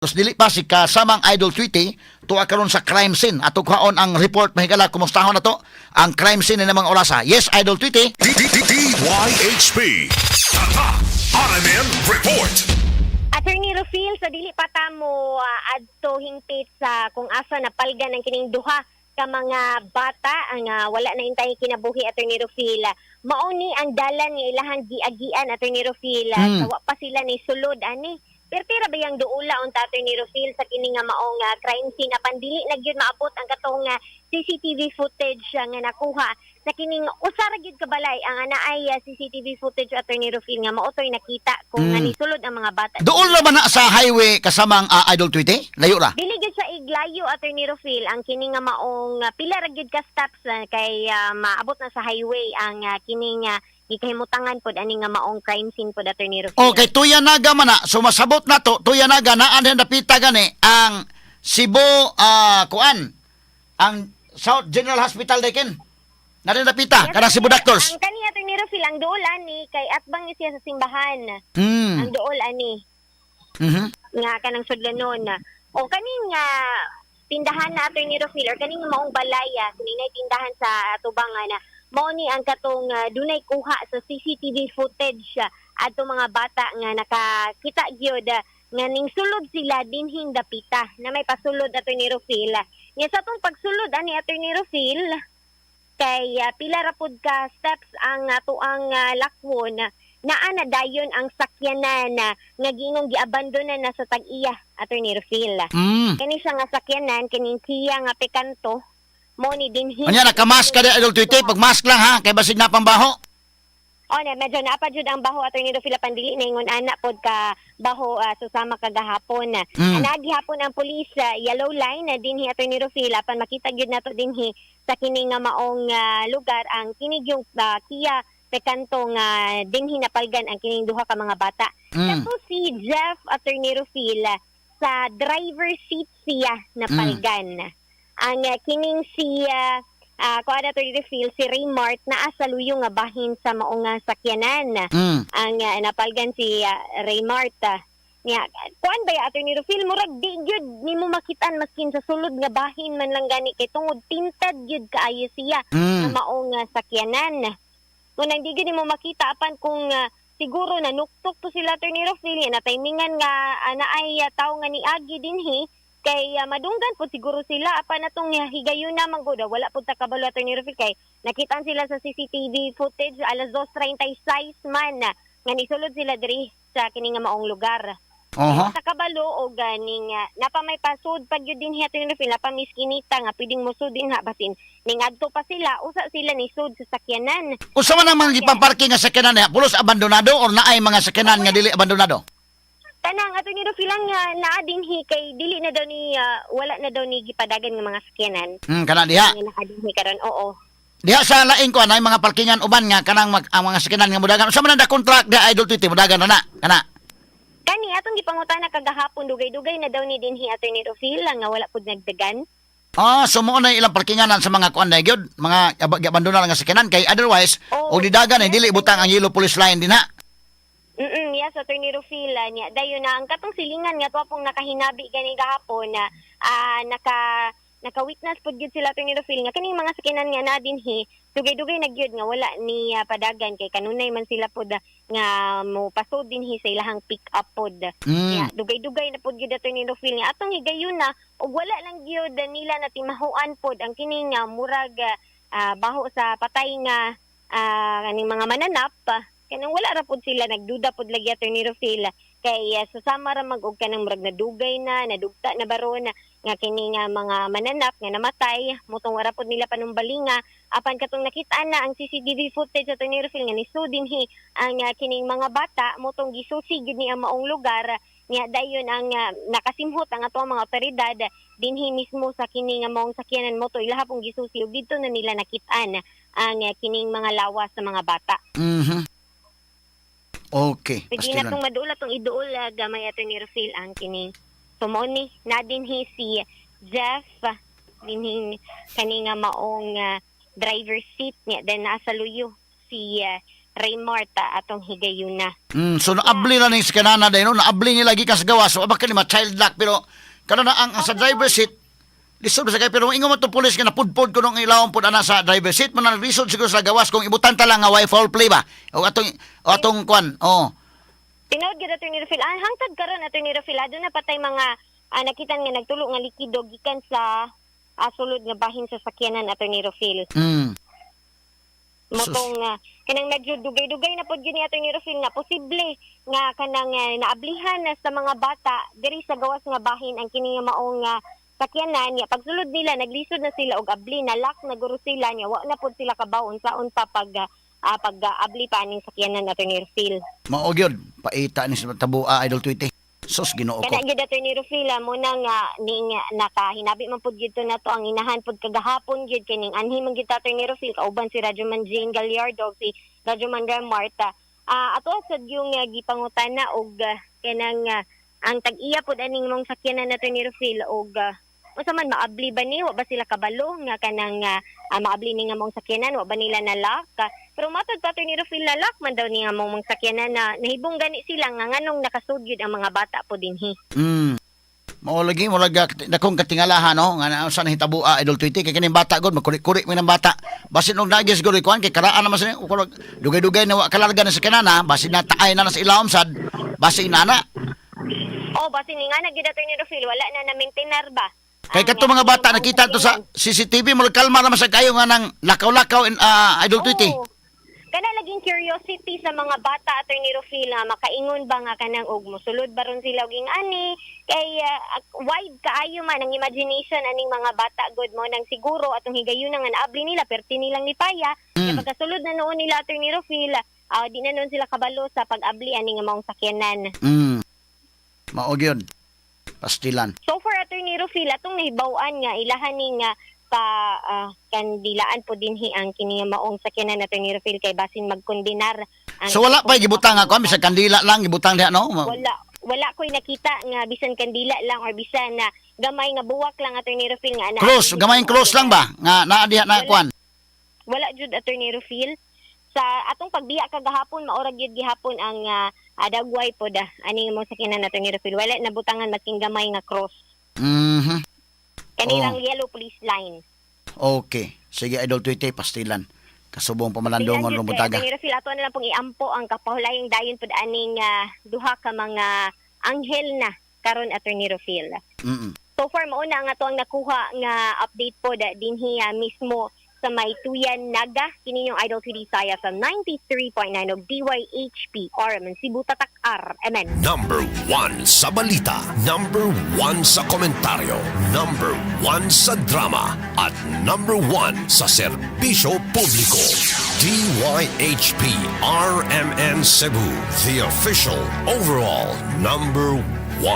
Tapos dili pa si kasamang Idol Tweety tuwa karon sa crime scene. Ato kuhaon ang report mahigala kumustahon na to ang crime scene na mga orasa. Yes, Idol Tweety. DYHP RMN Report. Attorney Rufil, sa dili pa ta mo adto hingpit sa kung asa napalgan ang kining duha ka mga bata ang wala na intay kinabuhi. Attorney Rufil, mauni ang dalan nga ilahang giagian. Attorney Rufil, sawa pa sila ni sulod ani. Pertira ba yung duula on Attorney Rufil sa kini nga maong crime scene apan dili na gyud maabot ang katong CCTV footage nga nakuha sa kining usara gyud kabalay ang anaay CCTV footage. Attorney Rufil nga maotoy nakita kung nisulod ang mga bata. Doon naman na sa highway kasamang Idol Tweety? Layo ra. Dili gyud sa iglayo. Attorney Rufil, ang kini nga maong pila ra gyud ka steps kay maabot na sa highway ang kining ikahimutangan pod ani nga maong crime scene pod. Attorney Rufil. Okay, Tuyanaga man na. So masabot na to, Tuyanaga na anhen napita gani ang Cebu kuan ang South General Hospital dekin. Na rin napita kanang Cebu Doctors. Ang kani Attorney Rufil ang duol ani kay atbang ni siya sa simbahan. Ang duol ani. Nga kanang sudlanon. O kaning tindahan na Attorney Rufil or kaning maong balaya sininay tindahan sa tubangan na mao ni ang katong dunay kuha sa CCTV footage adto mga bata nga nakakita gyud nga ning sulod sila dinhing dapita na may pasulod. Attorney Rufil, nga sa tong pagsulod ani Attorney Rufil kay pila ra pud ka steps ang tuang lakwon naa na dayon ang sakyanan nga gingong giabandonan na sa tag-iya. Attorney Rufil, kani siya nga sakyanan kining Kia nga Picanto mo ni dinhi. Anya nakamask ka di Idol Tweety, pag mask lang ha kay basig na pambaho. Na medyo naapa jud ang baho. Attorney Rufil, pandili na ingon ana pod ka baho susama kagahapon. Gihapon ang pulis yellow line dinhi Attorney Rufil apan makita gyud nato dinhi sa kini nga maong lugar ang kinig yung Kia Picanto nga dinhi napalgan ang kining duha ka mga bata. Kato si Jeff Attorney Rufil sa driver seat siya napalgan. Ang kining si kuan Attorney Rufil si Raymart na asaluyong nga bahin sa maong sakyanan. Ang napalgan si Raymart nga kuan ba Attorney Rufil murag di gyud nimo makitaan maskin sa sulod nga bahin man lang gani kay tungod tinted gyud kaayo siya sa maong sakyanan. Kung hindi gyud nimo makita apan kung siguro nanuktok to sila Attorney Rufil na timingan nga naay tawo nga niagi dinhi kay madunggan po siguro sila apan atong higayon na manggoda wala pud ta kabalo Attorney Rufil kay nakitaan sila sa CCTV footage alas 2:36 man nga nisulod sila diri sa kini nga maong lugar. Sa kabalo o ganing napamay pasud pag yun din Attorney Rufil napamiskinita nga pwedeng musud din basin ning adto pa sila usa sila ni sud sa sakyanan. Usa man ang mga ipamparking nga sakyanan niya pulos abandonado or naay mga sakyanan nga dili abandonado? Tanang Attorney Rufil nga naa dinhi kay dili na daw ni wala na daw ni gipadagan nga mga sakyanan. Kana diha. Nakadinhi karon oo. Diha sa laing ko anay mga parkingan uban nga kanang ang mga sakyanan nga mudagan. Usa man ang contract di Idol Tweety mudagan na kana. Kani atong gipangutana kagahapon dugay-dugay na daw ni dinhi Attorney Rufil nga wala pud nagdagan. Sumo na ilang parkinganan sa mga kuan na gyud, mga abandonan nga sakyanan kay otherwise og didagan ay dili butang ang yellow police line dinha. Yes, Attorney Rufil niya dayon na ang katong silingan nga tuwa pong nakahinabi gani gahapon na naka-witness pud gyud sila Attorney Rufil nga kaning mga sakyanan nga na dinhi dugay-dugay na gyud nga wala ni padagan kay kanunay man sila pud nga mo pasod dinhi sa ilahang pick up pod. Dugay-dugay na pud gyud Attorney Rufil nga atong higayon na ug wala lang gyud nila natimahuan pod ang kining murag baho sa patay nga kaning mga mananap. Kanang wala ra pud sila nagduda pud lagi Attorney Rufil kay susama ra mag og kanang murag nadugay na nadugta na baron nga kini nga mga mananap nga namatay motong wala pud nila panumbalinga apan katong nakita na ang CCTV footage Attorney Rufil nga nisudinhi ang kining mga bata motong gisusi gyud ni ang maong lugar nga dayon ang nakasimhot ang ato mga otoridad dinhi mismo sa kini nga maong sakyanan moto ilaha pong gisusi ug dito na nila nakitaan ang kining mga lawas sa mga bata. Okay. Pwede na itong maduol atong iduol gamay Attorney Rufil ang kining sumoni na dinhi si Jeff dinhi kaninga maong driver seat niya then nasa luyo si Raymart atong higayuna. So naabli na ning kanana dayon, no? Naabli ni lagi kas gawas. So abak ni child lock pero kana na ang sa driver seat lisod sa kay pero ingon mo to pulis ka napudpod ko nung ilawon pud ana sa driver seat man lisod siguro sa gawas kung ibutan ta lang nga way foul play ba o atong kwan Tinood gyud ato ni Rufil. Hangtod karon ato ni Rufil adto na patay mga nakitan nga nagtulo nga likido gikan sa sulod nga bahin sa sakyanan ato ni Rufil. Motong kanang medyo dugay-dugay na pod gyud ni ato ni Rufil nga posible nga kanang naablihan na sa mga bata diri sa gawas nga bahin ang kini nga maong sakyanan niya pagsulod nila naglisod na sila og abli na lock na guro sila niya wa na pod sila kabaon saon pa pag abli pa aning sakyanan ato ni Rufil. mao gyud paita ni sa tabua idol tweet sus Ginoo ko Kana gyud ato ni Rufil mo nang ning nakahinabi man pod gyud to nato ang inahan pod kagahapon gyud kining anhi man gyud ato ni Rufil kauban si Radyoman Jane Gallardo si Radyoman Marta ato sad yung gipangutana og kanang ang tag-iya pod aning mong sakyanan nato ni Rufil og unsa man maabli ba ni wa ba sila kabalo nga kanang maabli ni nga mong sakyanan wa ba nila nalak pero matod pa to ni Rufil nalak man daw ni nga mong sakyanan na nahibong gani sila nga nganong nakasugyod ang mga bata po dinhi. Mao lagi mo laga dakong katingalahan no nga sa nahitabua idol tweet kay kining bata god makurik-kurik man ang bata basin og nagis gud kuan kay karaan naman sa dugay-dugay na wa kalarga na sa kanana basin na taay na sa ilawom sad basin nana. Basin ni nga gyud ato ni Rufil wala na maintenar ba. Kay kadto mga bata nakita to sa CCTV mo kalma naman sa kayo nga nang lakaw-lakaw idol tweet. Kana laging curiosity sa mga bata ato ni Rufil nga makaingon ba nga kanang og mosulod baron sila og ani kay wide kaayo man ang imagination aning mga bata god mo nang siguro atong higayon nga naabli nila perti nilang nipaya kay pagkasulod na noon nila ato ni Rufil di na noon sila kabalo sa pag-abli aning maong sakyanan. Mao gyud pastilan. So far ato ni Rufil atong nahibaw-an nga ilahan ning kandilaan po dinhi ang kini maong sakyanan nato ni Rufil kay basin magkondinar. So wala pa gibutang ako bisag kandila lang gibutang diha no? Wala ko'y nakita nga bisan kandila lang or bisan na gamay nga buwak lang ato ni Rufil nga Close, gamay close lang ba? Nga naa diha na kwan. Wala jud ato ni Rufil. Sa atong pagbiya kagahapon maorag gyud gihapon ang dagway pod ani mo sakyanan nato ni Rufil. Wala nabutangan making gamay nga cross. Kanilang yellow police line. Okay. Sige, idol tweet pastilan. Kasubong pamalandongon rong butaga. Ni Rufil ato na lang pong iampo ang kapahulayong dayon pod aning duha ka mga anghel na karon ato ni Rufil. So far mao na ang ato ang nakuha nga update pod dinhi mismo sa may Tuyan Naga kini yung Idol 3D Saya sa 93.9 og DYHP Orman Cebu Tatak R. Amen. Number 1 sa balita, number 1 sa komentaryo, number 1 sa drama, at number 1 sa serbisyo publiko. DYHP RMN Cebu, the official overall number 1.